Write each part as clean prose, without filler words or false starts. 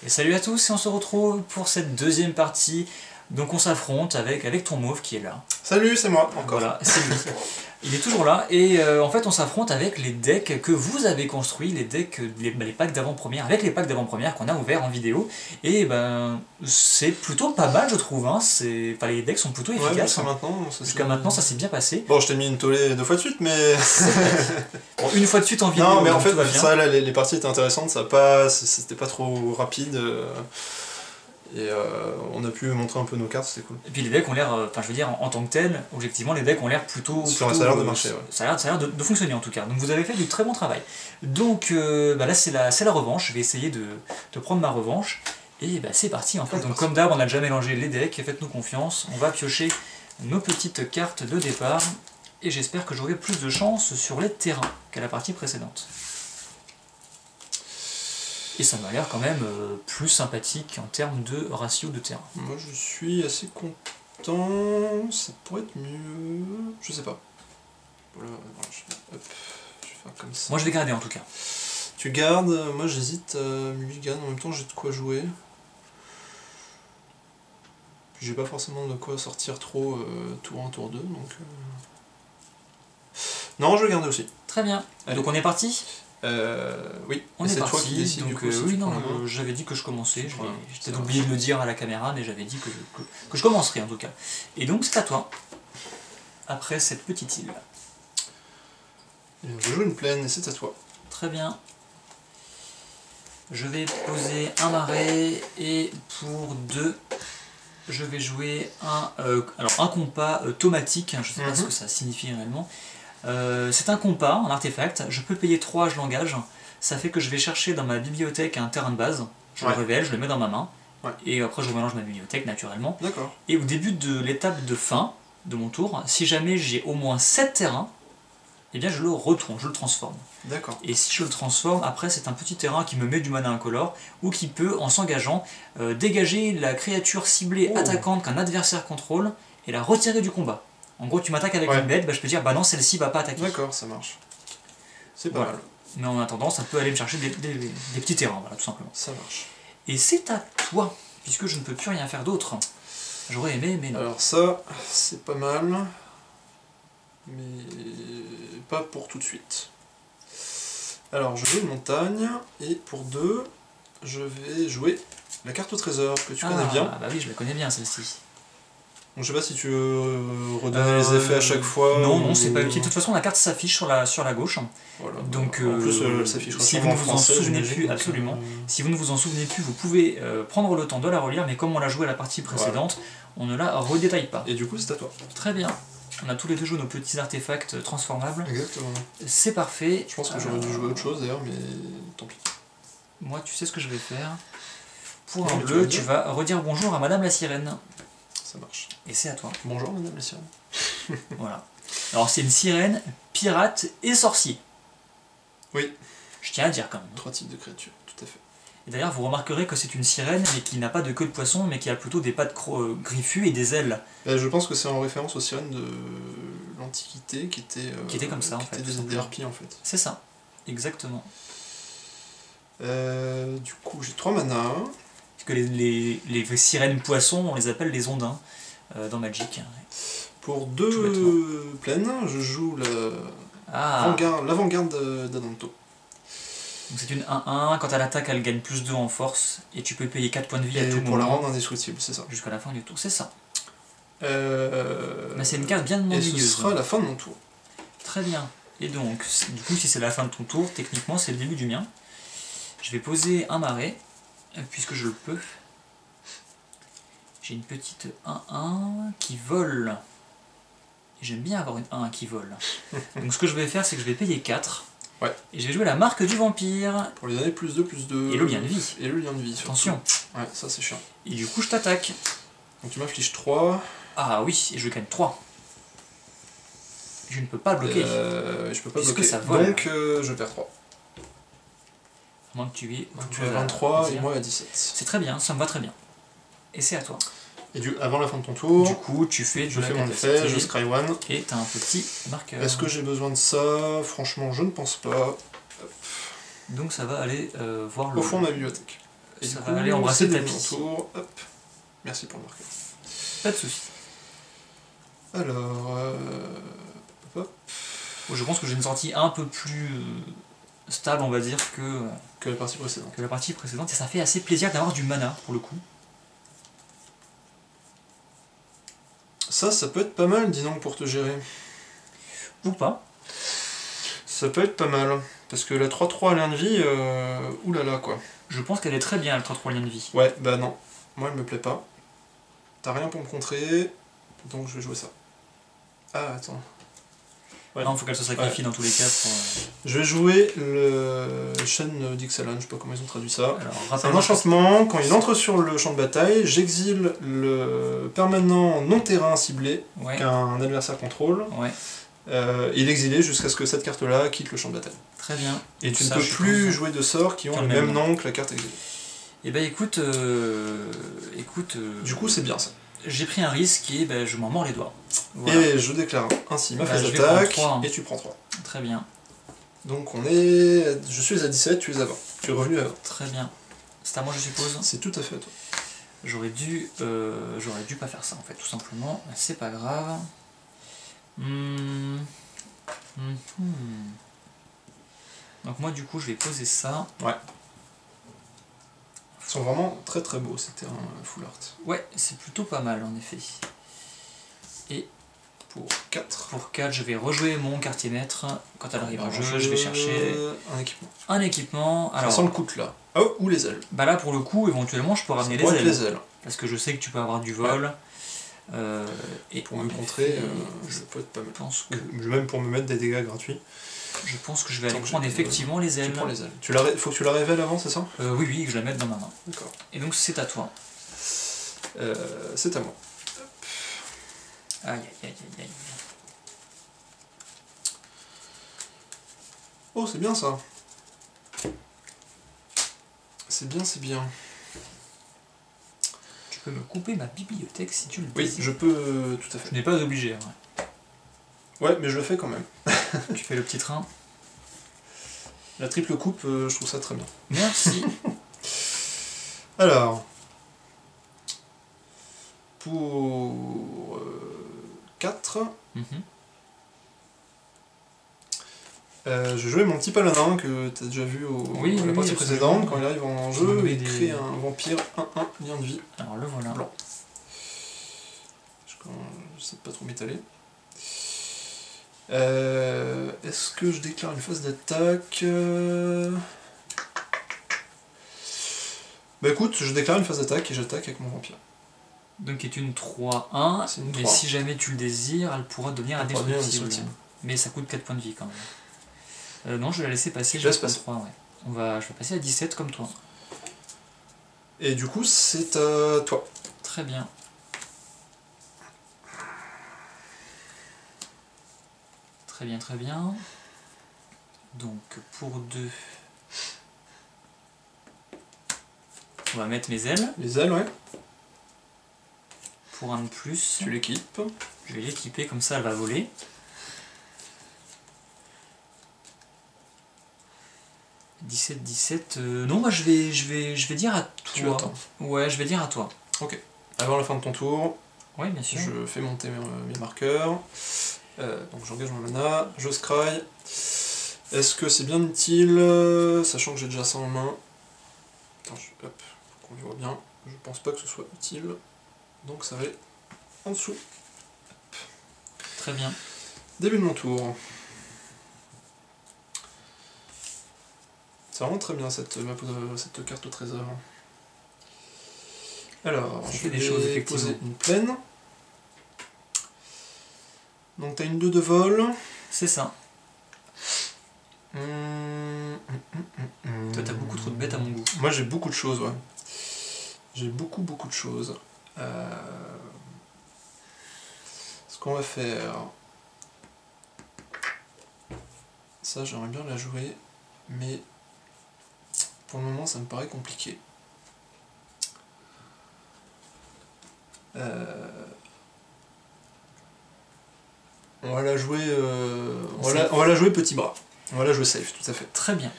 Et salut à tous, et on se retrouve pour cette deuxième partie. Donc on s'affronte avec ton mauve qui est là. Salut, c'est moi, encore. Voilà, c'est lui. Il est toujours là, et en fait on s'affronte avec les decks que vous avez construits, les decks, les packs d'avant-première, avec les packs d'avant-première qu'on a ouverts en vidéo. Et ben c'est plutôt pas mal je trouve, hein. Enfin, les decks sont plutôt efficaces. Jusqu'à maintenant ça s'est bien passé. Bon, je t'ai mis une tollée 2 fois de suite, mais... Bon, une fois de suite en vidéo. Non, mais en fait, tout va bien. ça, là, les parties étaient intéressantes, c'était pas trop rapide. Et on a pu montrer un peu nos cartes, c'était cool. Et puis les decks ont l'air, enfin je veux dire en tant que tel, objectivement les decks ont l'air plutôt... Ça a l'air de marcher, ouais. Ça a l'air de fonctionner en tout cas. Donc vous avez fait du très bon travail. Donc là c'est la revanche, je vais essayer de prendre ma revanche. Et bah, c'est parti en fait. Donc comme d'hab on a déjà mélangé les decks, faites-nous confiance. On va piocher nos petites cartes de départ. Et j'espère que j'aurai plus de chance sur les terrains qu'à la partie précédente. Et ça m'a l'air quand même plus sympathique en termes de ratio de terrain. Moi je suis assez content, ça pourrait être mieux, je sais pas. Voilà, hop, je vais faire comme ça. Moi je vais garder en tout cas. Tu gardes, moi j'hésite mulligan, en même temps j'ai de quoi jouer. Puis j'ai pas forcément de quoi sortir trop tour 1, tour 2, donc... Non, je vais garder aussi. Très bien, allez. Donc on est parti. Oui, on est parti, qui décide, donc du coup, oui, non, j'avais dit que je commençais, j'ai peut-être oublié de le dire à la caméra, mais j'avais dit que je commencerai en tout cas. Et donc c'est à toi, après cette petite île. Je joue une plaine et c'est à toi. Très bien. Je vais poser un marais et pour 2, je vais jouer un compas tomatique, je ne sais pas ce que ça signifie réellement. C'est un compas en artefact, je peux payer 3, je l'engage, ça fait que je vais chercher dans ma bibliothèque un terrain de base, je le révèle, je le mets dans ma main, et après je remélange ma bibliothèque naturellement. Et au début de l'étape de fin de mon tour, si jamais j'ai au moins 7 terrains, eh bien je le retourne, je le transforme. Et si je le transforme, après c'est un petit terrain qui me met du mana incolore, ou qui peut, en s'engageant, dégager la créature ciblée attaquante qu'un adversaire contrôle, et la retirer du combat. En gros, tu m'attaques avec une bête, bah, je peux dire bah non, celle-ci va pas attaquer. D'accord, ça marche. C'est pas mal. Mais en attendant, ça peut aller me chercher des petits terrains, voilà, tout simplement. Ça marche. Et c'est à toi, puisque je ne peux plus rien faire d'autre. J'aurais aimé, mais non. Alors ça, c'est pas mal, mais pas pour tout de suite. Alors, je joue une montagne, et pour 2, je vais jouer la carte au trésor, que tu connais bien. Ah bah oui, je la connais bien, celle-ci. Je sais pas si tu veux redonner les effets à chaque fois. Non, non, c'est pas utile. De toute façon, la carte s'affiche sur la gauche. Voilà. Donc, en plus, elle s'affichera si vous ne vous en souvenez plus, absolument. Si vous ne vous en souvenez plus, vous pouvez prendre le temps de la relire, mais comme on l'a joué à la partie précédente, on ne la redétaille pas. Et du coup, c'est à toi. Très bien. On a tous les deux joué nos petits artefacts transformables. Exactement. C'est parfait. Je pense que j'aurais dû jouer autre chose d'ailleurs, mais tant pis. Moi, tu sais ce que je vais faire. Pour un bleu, tu vas redire bonjour à Madame la Sirène. Ça marche. Et c'est à toi. Bonjour Madame la Sirène. Voilà. Alors c'est une sirène, pirate et sorcier. Oui. Je tiens à dire quand même. 3 types de créatures, tout à fait. Et d'ailleurs vous remarquerez que c'est une sirène, mais qui n'a pas de queue de poisson, mais qui a plutôt des pattes griffues et des ailes. Je pense que c'est en référence aux sirènes de l'Antiquité qui étaient comme ça, en fait. Des harpies en fait. C'est ça, exactement. Du coup j'ai 3 mana. Parce que les sirènes poissons, on les appelle les ondins dans Magic. Pour 2 plaines, je joue l'avant-garde d'Adanto. Donc c'est une 1-1, quand elle attaque, elle gagne plus 2 en force, et tu peux payer 4 points de vie à tout moment. Pour la rendre indestructible, c'est ça. Jusqu'à la fin du tour, c'est ça. Mais c'est une carte bien ennuyeuse. Et ce sera la fin de mon tour. Très bien. Et donc, du coup, si c'est la fin de ton tour, techniquement c'est le début du mien. Je vais poser un marais, puisque je le peux. J'ai une petite 1-1 qui vole. Et j'aime bien avoir une 1-1 qui vole. Donc ce que je vais faire, c'est que je vais payer 4. Et je vais jouer la marque du vampire. Pour lui donner plus 2. Et le lien de vie. Et le lien de vie, surtout. Attention. Ouais, ça c'est chiant. Et du coup, je t'attaque. Donc tu m'affiches 3. Ah oui, et je gagne 3. Je ne peux pas bloquer. Je peux pas bloquer. Ça vole. Donc je perds 3. À moins que tu aies... Donc tu as 23 et moi à 17. C'est très bien, ça me va très bien. Et c'est à toi. Et avant la fin de ton tour, du coup, tu fais je fais mon effet, je scry one. Et tu as un petit marqueur. Est-ce que j'ai besoin de ça? Franchement, je ne pense pas. Donc ça va aller voir au fond de ma bibliothèque. Et ça du va coup, aller embrasser le c'est mon tapis. tour. Hop. Merci pour le marqueur. Pas de soucis. Alors... hop. Bon, je pense que j'ai une sortie un peu plus stable, on va dire, Que la partie précédente. que la partie précédente. Et ça fait assez plaisir d'avoir du mana, pour le coup. Ça peut être pas mal, dis donc, pour te gérer. Ou pas. Ça peut être pas mal. Parce que la 3-3 à lien de vie, oulala quoi. Je pense qu'elle est très bien, le 3-3 lien de vie. Ouais, bah non. Moi, elle me plaît pas. T'as rien pour me contrer, donc je vais jouer ça. Ah, attends. Ouais. Non, faut qu'elle se sacrifie dans tous les cas. Pour... Je vais jouer le Shen d'Ixalan, je sais pas comment ils ont traduit ça. C'est un enchantement, quand il entre sur le champ de bataille, j'exile le permanent non-terrain ciblé qu'un adversaire contrôle. Ouais. Il est exilé jusqu'à ce que cette carte-là quitte le champ de bataille. Très bien. Et tu ne peux plus jouer de sorts qui ont le même nom que la carte exilée. Et bah écoute... Du coup, c'est bien ça. J'ai pris un risque et bah, je m'en mords les doigts. Voilà. Et je déclare ainsi ma phase d'attaque, et tu prends 3. Très bien. Donc on est... Je suis à 17, tu es à 20. Tu es revenu à 20. Très bien. C'est à moi je suppose. C'est tout à fait à toi. J'aurais dû pas faire ça en fait, tout simplement. C'est pas grave. Donc moi du coup je vais poser ça. Ouais. Ils sont vraiment très très beaux, c'était un full art. Ouais, c'est plutôt pas mal en effet. Et pour 4. Pour 4, je vais rejouer mon quartier maître. Quand elle arrive en jeu, je vais chercher un équipement. Un équipement. Alors, ça sent le coût là. Oh, ou les ailes. Bah là pour le coup, éventuellement je peux ramener les ailes. Parce que je sais que tu peux avoir du vol. Et pour me contrer, ça peut être pas mal. Même pour me mettre des dégâts gratuits. Je pense que je vais aller prendre effectivement les ailes. Tu prends les ailes. Faut que tu la révèles avant, c'est ça? Oui, que je la mette dans ma main. D'accord. Et donc c'est à toi. C'est à moi. Aïe aïe aïe aïe. Oh, c'est bien ça. C'est bien, c'est bien. Tu peux me couper ma bibliothèque si tu le veux. Oui, je peux, tout à fait. Tu n'es pas obligé. Ouais, mais je le fais quand même. Tu fais le petit train. La triple coupe, je trouve ça très bien. Merci. Alors, pour 4, je jouais mon petit paladin que tu as déjà vu à la partie précédente. Quand il arrive en jeu, il crée un vampire 1-1 lien de vie. Alors le voilà. Blanc. Je sais pas trop m'étaler. Est-ce que je déclare une phase d'attaque? Bah écoute, je déclare une phase d'attaque et j'attaque avec mon vampire. Donc qui est une 3-1, mais si jamais tu le désires, elle pourra devenir indestructible. Mais ça coûte 4 points de vie quand même. Non, je vais la laisser passer, je laisse passer 3, ouais. Je vais passer à 17 comme toi. Et du coup, c'est à toi. Très bien. Très bien, très bien. Donc pour 2, on va mettre mes ailes. Les ailes, ouais. Pour un de plus. Tu l'équipes. Je vais l'équiper, comme ça elle va voler. « 17, non, moi je vais dire à toi. Tu attends. Ouais, je vais dire à toi. Ok. Avant la fin de ton tour, oui, bien sûr. Je fais monter mes marqueurs. Donc j'engage mon mana, je scry. Est-ce que c'est bien utile, sachant que j'ai déjà ça en main? Attends, hop, pour qu'on le voit bien. Je pense pas que ce soit utile. Donc ça va aller en dessous. Hop. Très bien. Début de mon tour. C'est vraiment très bien cette carte au trésor. Alors, je vais poser une plaine. Donc t'as une 2 de vol. C'est ça. Toi t'as beaucoup trop de bêtes à mon goût. Moi j'ai beaucoup de choses, ouais. J'ai beaucoup de choses. Ce qu'on va faire... Ça j'aimerais bien la jouer, mais pour le moment ça me paraît compliqué. On va la jouer on va la jouer petit bras. On va la jouer safe, tout à fait. Très bien.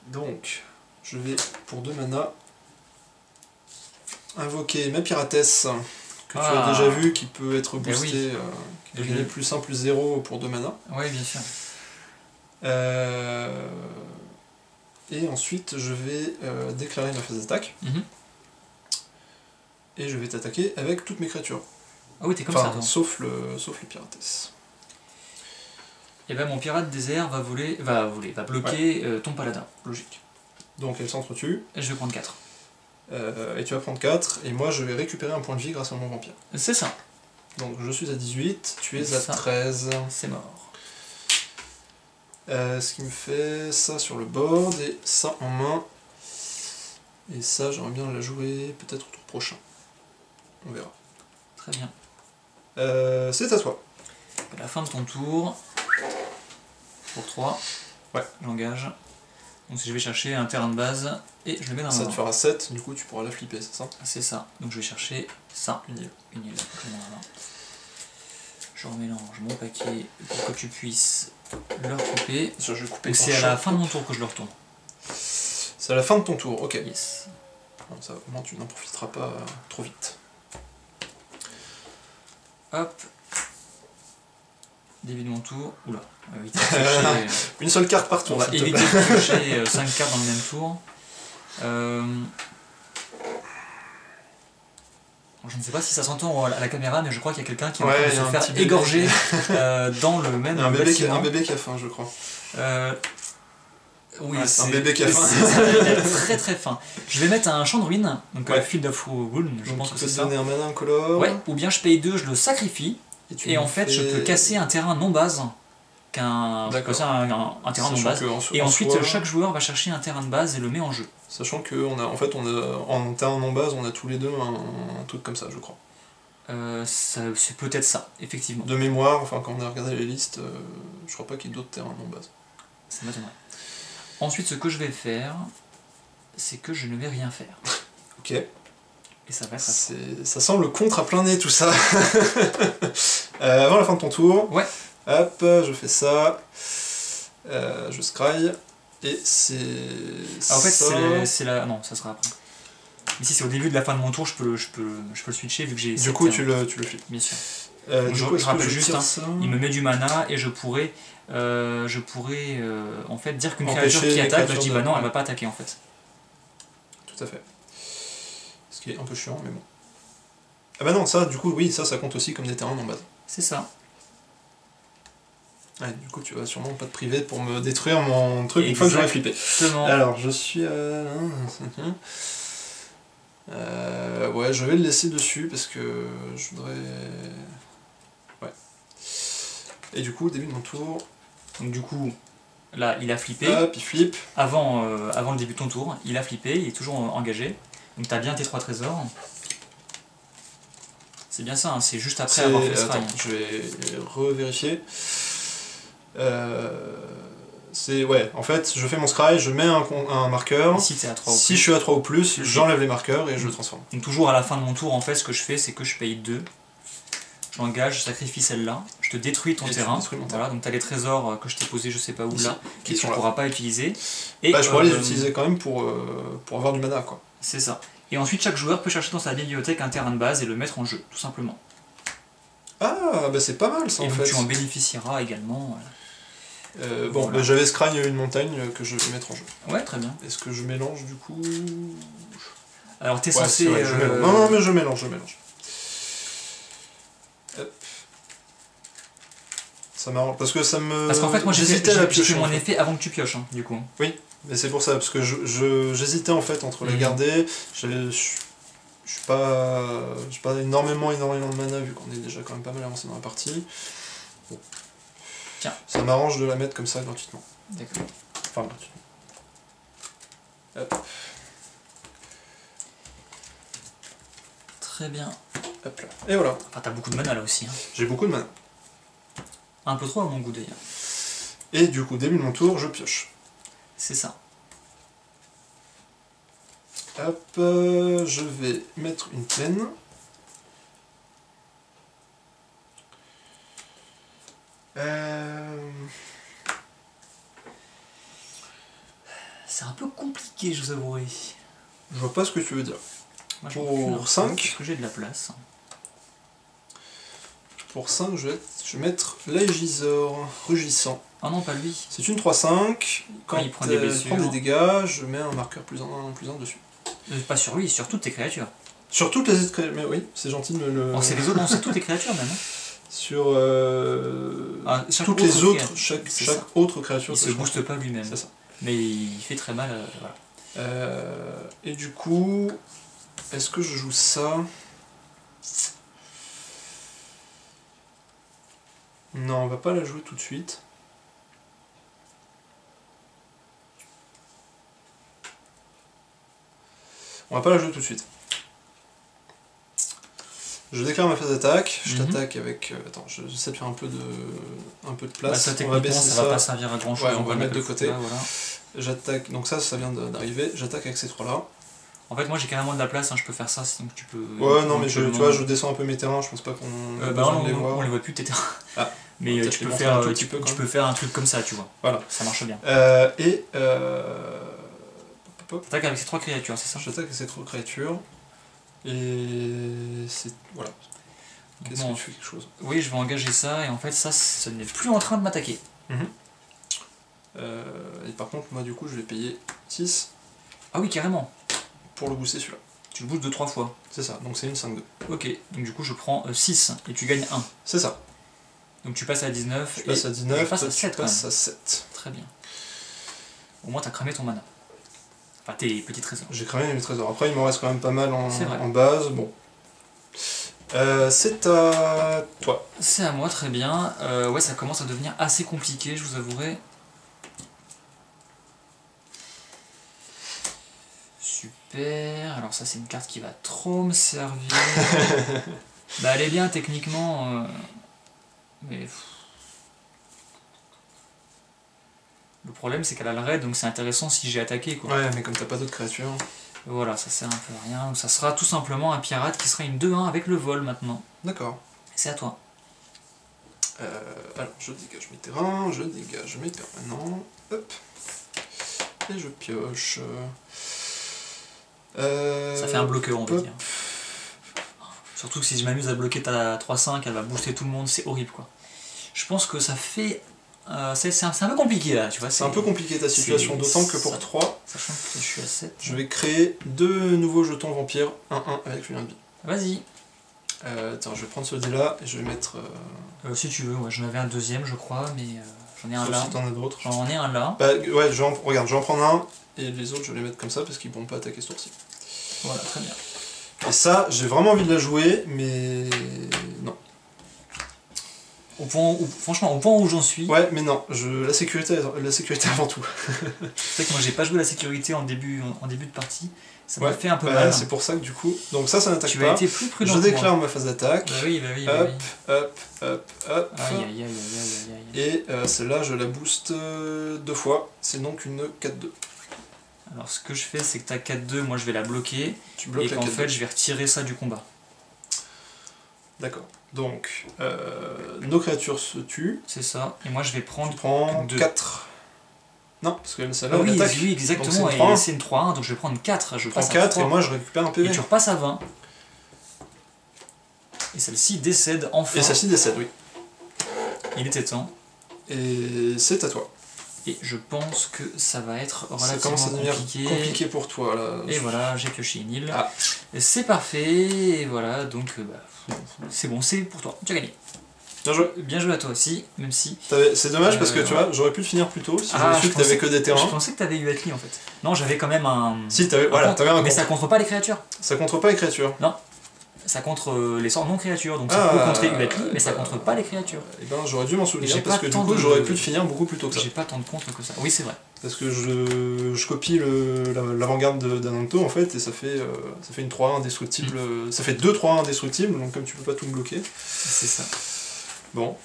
Donc, je vais pour 2 mana invoquer ma piratesse, que tu Ah. as déjà vu, qui peut être Ben boostée, oui. qui devient plus 1, plus 0 pour 2 mana. Oui, bien sûr. Et ensuite, je vais déclarer ma phase d'attaque. Mhm. Et je vais t'attaquer avec toutes mes créatures. Ah oui, t'es comme Enfin, ça, toi. sauf le piratesse. Et ben mon pirate désert va bloquer ton paladin. Logique. Donc elle s'entretue. Et je vais prendre 4. Et tu vas prendre 4, et moi je vais récupérer un point de vie grâce à mon vampire. C'est ça. Donc je suis à 18, tu es C'est à ça. 13. C'est mort. Ce qui me fait ça sur le board, et ça en main. Et ça, j'aimerais bien la jouer peut-être au tour prochain. On verra. Très bien. C'est à toi. À la fin de ton tour, pour 3, Ouais. j'engage. Donc si je vais chercher un terrain de base, et je le mets dans Ça ma te main. fera 7, du coup tu pourras la flipper, c'est ça? C'est ça. Donc je vais chercher ça. Une île. Une île. Je le mets dans la main. Je remélange mon paquet pour que tu puisses le recouper. Je vais couper. Donc c'est à la fin de mon tour que je le retourne. C'est à la fin de ton tour, ok. Yes. Bon, ça, au moins tu n'en profiteras pas trop vite. Hop. Début de mon tour. Oula. On va éviter de piocher, Une seule carte par tour, on va s'il te éviter plaît. de piocher 5 cartes dans le même tour. Je ne sais pas si ça s'entend à la caméra, mais je crois qu'il y a quelqu'un qui est en train de il y a se un faire petit bébé. égorger dans le même Un bâtiment. bébé qui a faim, je crois. Oui, Ouais, c'est un bébé qui a faim. Il a très très faim. Je vais mettre un champ de ruines, donc Ouais. Field of Ruin, je Donc pense tu que peux c'est te ça. donner un mana incolore. Ouais, ou bien je paye 2, je le sacrifie, tu et me en fait je peux casser un terrain non base, je peux D'accord. casser un terrain non Sachant base, que et en ensuite soi- chaque joueur va chercher un terrain de base et le met en jeu. Sachant que en terrain non base, on a tous les deux un truc comme ça, je crois. C'est peut-être ça, effectivement. De mémoire, enfin quand on a regardé les listes, je crois pas qu'il y ait d'autres terrains non base. Ça m'étonnerait. Ensuite, ce que je vais faire, c'est que je ne vais rien faire. Ok. Et ça va être Ça sent le contre à plein nez tout ça. Avant la fin de ton tour, ouais. Hop, je fais ça. Je scry. Et c'est. Ah, en fait, ça. c'est la. Non, ça sera après. Mais si c'est au début de la fin de mon tour, je peux le switcher vu que j'ai. Du coup, tu le flippes. Bien sûr. Du coup, je rappelle juste, tire hein, ça il me met du mana et je pourrais en fait dire qu'une Empêcher créature qui les attaque, je créatures dis de- bah non, ouais. elle va pas attaquer en fait. Tout à fait. Ce qui est un peu chiant, mais bon. Ah bah non, ça, du coup, oui, ça compte aussi comme des terrains non base. C'est ça. Ouais, du coup, tu vas sûrement pas te priver pour me détruire mon truc une fois que j'aurai flippé. Exactement. Alors, je suis à... ouais, je vais le laisser dessus parce que je voudrais... Ouais. Et du coup, début de mon tour... Donc du coup, là, il a flippé. Hop, il flippe. Avant le début de ton tour, il a flippé, il est toujours engagé. Donc t'as bien tes 3 trésors. C'est bien ça, hein, c'est juste après avoir fait ce Attends, rail. je vais revérifier. C'est... Ouais, en fait, je fais mon scry, je mets un marqueur. Ici t'es à 3 ou Si plus. je suis à 3 ou plus, j'enlève les marqueurs et je le transforme. Donc toujours à la fin de mon tour, en fait, ce que je fais, c'est que je paye 2. Je l'engage, je sacrifie celle-là, je te détruis ton Et tu terrain. détruis mon Voilà, donc t'as les trésors que je t'ai posés, je sais pas où Ici, là, qui que tu sont là. pourras pas utiliser. Et, Bah, je pourrais les utiliser quand même pour avoir du mana, quoi. C'est ça. Et ensuite, chaque joueur peut chercher dans sa bibliothèque un terrain de base et le mettre en jeu, tout simplement. Ah, bah c'est pas mal ça Et en donc fait. tu en bénéficieras également. Bon, Voilà. bah, j'avais scry une montagne que je vais mettre en jeu. Ouais, très bien. Est-ce que je mélange du coup? Alors t'es Ouais, censé... c'est vrai, je mélange. Non, mais je mélange. Hop. Ça m'arrange, parce que ça me... Parce qu'en fait, moi j'ai j'hésitais à la fait piocher, mon en fait. effet avant que tu pioches, hein, du coup. Oui, mais c'est pour ça, parce que j'hésitais en fait entre les Mhm. garder. Je suis pas... J'ai pas énormément de mana vu qu'on est déjà quand même pas mal avancé dans la partie. Bon. Tiens. Ça m'arrange de la mettre comme ça gratuitement. D'accord. Enfin, gratuitement. Hop, Très bien. hop là. Et voilà. Enfin, t'as beaucoup de mana là aussi. Hein. J'ai beaucoup de mana. Un peu trop à mon goût d'ailleurs. Et du coup, début de mon tour, je pioche. C'est ça. Hop, je vais mettre une plaine. C'est un peu compliqué, je vous avouerai. Je vois pas ce que tu veux dire. Moi, Pour 5. Parce que j'ai de la place. Pour 5, je vais mettre l'Aegisor rugissant. Ah non, pas lui. C'est une 3-5. Quand il prend des blessures. prend des dégâts, je mets un marqueur +1 dessus. Pas sur lui, sur toutes tes créatures. Sur toutes les autres créatures. Mais oui, c'est gentil de me le. Oh, c'est les autres, non, c'est toutes tes créatures même. Hein. Sur toutes les autres, chaque autre créature. Il se booste pas lui-même. C'est ça. Mais il fait très mal. Voilà. Et du coup, est-ce que je joue ça? Non, on va pas la jouer tout de suite. On va pas la jouer tout de suite. Je déclare ma phase d'attaque, je t'attaque avec... attends, j'essaie de faire un peu de place. Bah, ça, on va baisser ça va pas servir à grand chose. Ouais, on va le mettre de côté. Là, voilà. J'attaque, donc ça vient d'arriver, j'attaque avec ces trois-là. En fait, moi j'ai carrément de la place, hein, je peux faire ça, donc tu peux... Ouais, non, mais tu vois, je descends un peu mes terrains, je pense pas qu'on les voit. On les voit plus tes terrains. Ah, mais tu peux faire un truc comme ça, tu vois. Voilà. Ça marche bien. T'attaques avec ces trois créatures, c'est ça? J'attaque avec ces trois créatures. Et c'est... Voilà. Qu'est-ce que tu fais quelque chose? Oui, je vais engager ça, et en fait, ça n'est plus en train de m'attaquer. Et par contre, moi, du coup, je vais payer 6. Ah oui, carrément. Pour le booster, celui-là. Tu le boostes de 3 fois. C'est ça, donc c'est une 5-2. Ok, donc du coup, je prends 6, et tu gagnes 1. C'est ça. Donc tu passes à 19, je passe à 19, je passe à 7. Tu passes à 7. Très bien. Au moins, t'as cramé ton mana. Enfin, tes petits trésors. J'ai cramé mes trésors. Après, il m'en reste quand même pas mal en base. Bon. C'est à toi. C'est à moi, très bien. Ouais, ça commence à devenir assez compliqué, je vous avouerai. Super. Alors ça, c'est une carte qui va trop me servir. Bah, elle est bien techniquement. Mais... Le problème, c'est qu'elle a le raid, donc c'est intéressant si j'ai attaqué, quoi. Ouais, mais comme t'as pas d'autres créatures... Voilà, ça sert un peu à rien. Donc ça sera tout simplement un pirate qui sera une 2-1 avec le vol maintenant. D'accord. C'est à toi. Alors, je dégage mes terrains, je dégage mes permanents. Hop. Et je pioche. Ça fait un bloqueur, on va dire. Surtout que si je m'amuse à bloquer ta 3-5, elle va booster tout le monde, c'est horrible, quoi. Je pense que ça fait... c'est un peu compliqué là, tu vois. C'est un peu compliqué ta situation, d'autant que pour 3, sachant que je suis à 7. Je vais créer 2 nouveaux jetons vampires, 1-1 avec une 1 de vie. Vas-y. Attends, je vais prendre ce dé là et je vais mettre... si tu veux, moi j'en avais un deuxième je crois, mais j'en ai un là. Si t'en as d'autres. J'en ai un là. Bah ouais, regarde, je vais en prendre un et les autres je vais les mettre comme ça parce qu'ils pourront pas attaquer ce tour-ci. Voilà, très bien. Et ça, j'ai vraiment envie de la jouer, mais non. Franchement, au point où j'en suis... Ouais, mais non, la sécurité avant tout. C'est vrai que moi j'ai pas joué la sécurité en début de partie, ça m'a fait un peu mal. C'est pour ça que du coup... Donc ça n'attaque pas. Tu as été plus prudent. Je déclare ma phase d'attaque. Bah oui, bah oui. Hop. Aïe aïe aïe aïe. Et celle-là, je la booste 2 fois, c'est donc une 4-2. Alors ce que je fais, c'est que ta 4-2, moi je vais la bloquer, tu bloques et qu'en fait je vais retirer ça du combat. D'accord. Donc, nos créatures se tuent. C'est ça, et moi je vais prendre... Tu prends 4. Non, parce que celle-là, oui, attaque. Oui, exactement, et c'est une 3-1, donc je vais prendre 4. Je prends 4 et moi je récupère un PV. Et tu repasses à 20. Et celle-ci décède enfin. Et celle-ci décède, oui. Il était temps. Et c'est à toi. Et je pense que ça va être relativement ça commence à devenir compliqué pour toi là. Et voilà, j'ai pioché une île. Ah. C'est parfait, et voilà, donc c'est bon, c'est pour toi, tu as gagné. Bien joué. Bien joué à toi aussi, même si... C'est dommage parce que tu vois, j'aurais pu le finir plus tôt si j'avais su que t'avais que des terrains. Je pensais que t'avais eu Atli en fait. Non, j'avais quand même un... Si, t'avais un contre, mais ça contre pas les créatures. Ça contre pas les créatures. Non. Ça contre les sorts non créatures, donc ça peut contrer Uatli, mais ça contre pas les créatures. Et ben j'aurais dû m'en souvenir parce que du coup j'aurais pu le finir beaucoup plus tôt que ça. J'ai pas tant de contre que ça. Oui, c'est vrai. Parce que je copie l'avant-garde d'Ananto en fait et ça fait une 3-1 indestructible. Ça fait 2-3-1 indestructible, donc comme tu peux pas tout me bloquer. C'est ça. Bon.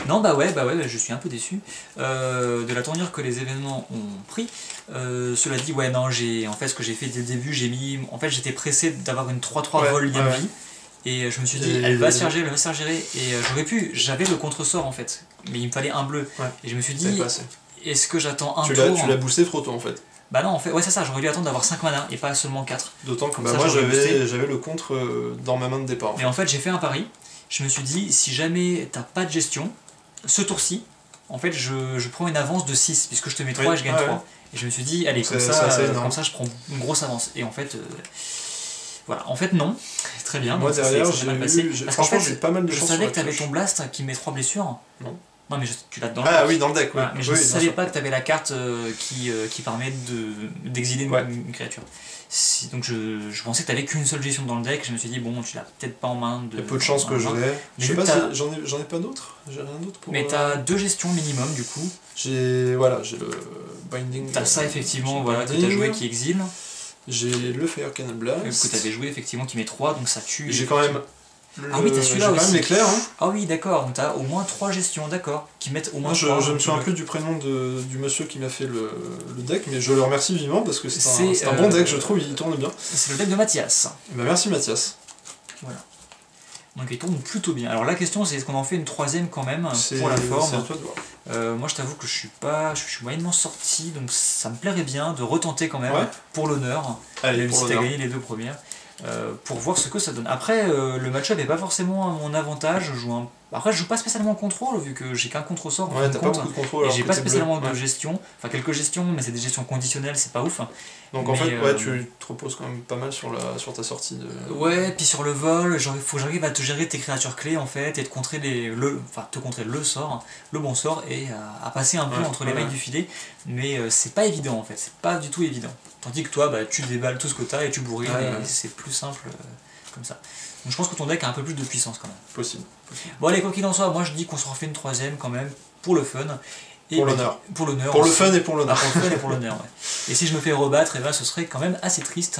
Non, bah ouais, je suis un peu déçu de la tournure que les événements ont pris. Cela dit, ouais, non, en fait, ce que j'ai fait dès le début, j'étais pressé d'avoir une 3-3 vol lien de vie, et je me suis dit, elle va se faire gérer, et j'avais le contre-sort en fait, mais il me fallait un bleu, et je me suis dit, est-ce que j'attends un tour? Tu l'as boosté trop tôt en fait. Bah non, en fait, ouais, c'est ça, j'aurais dû attendre d'avoir 5 mana et pas seulement 4. D'autant que Comme bah, ça, moi j'aurais boosté. j'avais le contre dans ma main de départ. Mais en fait, j'ai fait un pari. Je me suis dit, si jamais t'as pas de gestion, ce tour-ci, en fait, je prends une avance de 6, puisque je te mets 3 et je gagne 3. Et je me suis dit, allez, comme ça, je prends une grosse avance. Et en fait, voilà. En fait, non. Très bien. Moi donc derrière, ça s'est mal passé. franchement, j'ai pas mal de je chance. savais que t'avais ton blast qui met 3 blessures. Non. Non, mais tu l'as dans le Ah deck. oui, dans le deck, oui. Voilà, mais je ne savais pas que tu avais la carte qui permet d'exiler une créature. Donc je pensais que tu n'avais qu'une seule gestion dans le deck, je me suis dit, bon, tu l'as peut-être pas en main. Il y a peu de chances que je l'ai. Je sais pas si j'en ai pas d'autres. J'ai rien d'autre pour. Mais tu as 2 gestions minimum du coup. J'ai le Binding. Tu as ça effectivement voilà, que tu as joué qui exile. J'ai le Fire Cannon Blast. Que tu avais joué effectivement qui met 3, donc ça tue. J'ai quand même. Ah oui, t'as celui-là aussi. J'ai quand même l'éclair. Hein. Ah oui, d'accord, donc t'as au moins 3 gestions, d'accord, qui mettent au moins 3. Je me souviens plus du prénom du monsieur qui m'a fait le deck, mais je le remercie vivement parce que c'est un bon deck, je trouve, il tourne bien. C'est le deck de Mathias. Bah, merci Mathias. Voilà. Donc il tourne plutôt bien. Alors la question c'est est-ce qu'on en fait une 3ème quand même pour la forme. C'est à toi de voir. Moi je t'avoue que je suis moyennement sorti, donc ça me plairait bien de retenter quand même pour l'honneur, même si t'as gagné les 2 premières. Pour voir ce que ça donne. Après, le match-up n'est pas forcément à mon avantage. Après, je joue pas spécialement en contrôle, vu que j'ai qu'un contre-sort. Ouais, t'as pas beaucoup de contrôle. Et j'ai pas spécialement de gestion. Enfin, quelques gestions, mais c'est des gestions conditionnelles, c'est pas ouf. Donc en fait, tu te reposes quand même pas mal sur ta sortie de. Ouais, puis sur le vol, faut que j'arrive à te gérer tes créatures clés en fait, et te contrer le sort, le bon sort, et à passer un peu entre les mailles du filet. Mais c'est pas évident en fait, c'est pas du tout évident. Tandis que toi, tu déballes tout ce que t'as et tu bourrines, et c'est plus simple comme ça. Donc je pense que ton deck a un peu plus de puissance quand même. Possible. Bon allez, quoi qu'il en soit, moi je dis qu'on se refait une 3ème quand même, pour le fun. Et pour l'honneur. Pour l'honneur. Pour le fun et pour l'honneur. Pour le fun et pour l'honneur, ouais. Et si je me fais rebattre, et ben, ce serait quand même assez triste.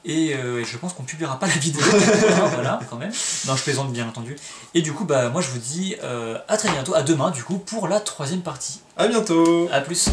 Et je pense qu'on publiera pas la vidéo. Voilà, quand même. Non, je plaisante bien entendu. Et du coup, moi je vous dis à très bientôt, à demain du coup, pour la 3ème partie. À bientôt. A plus.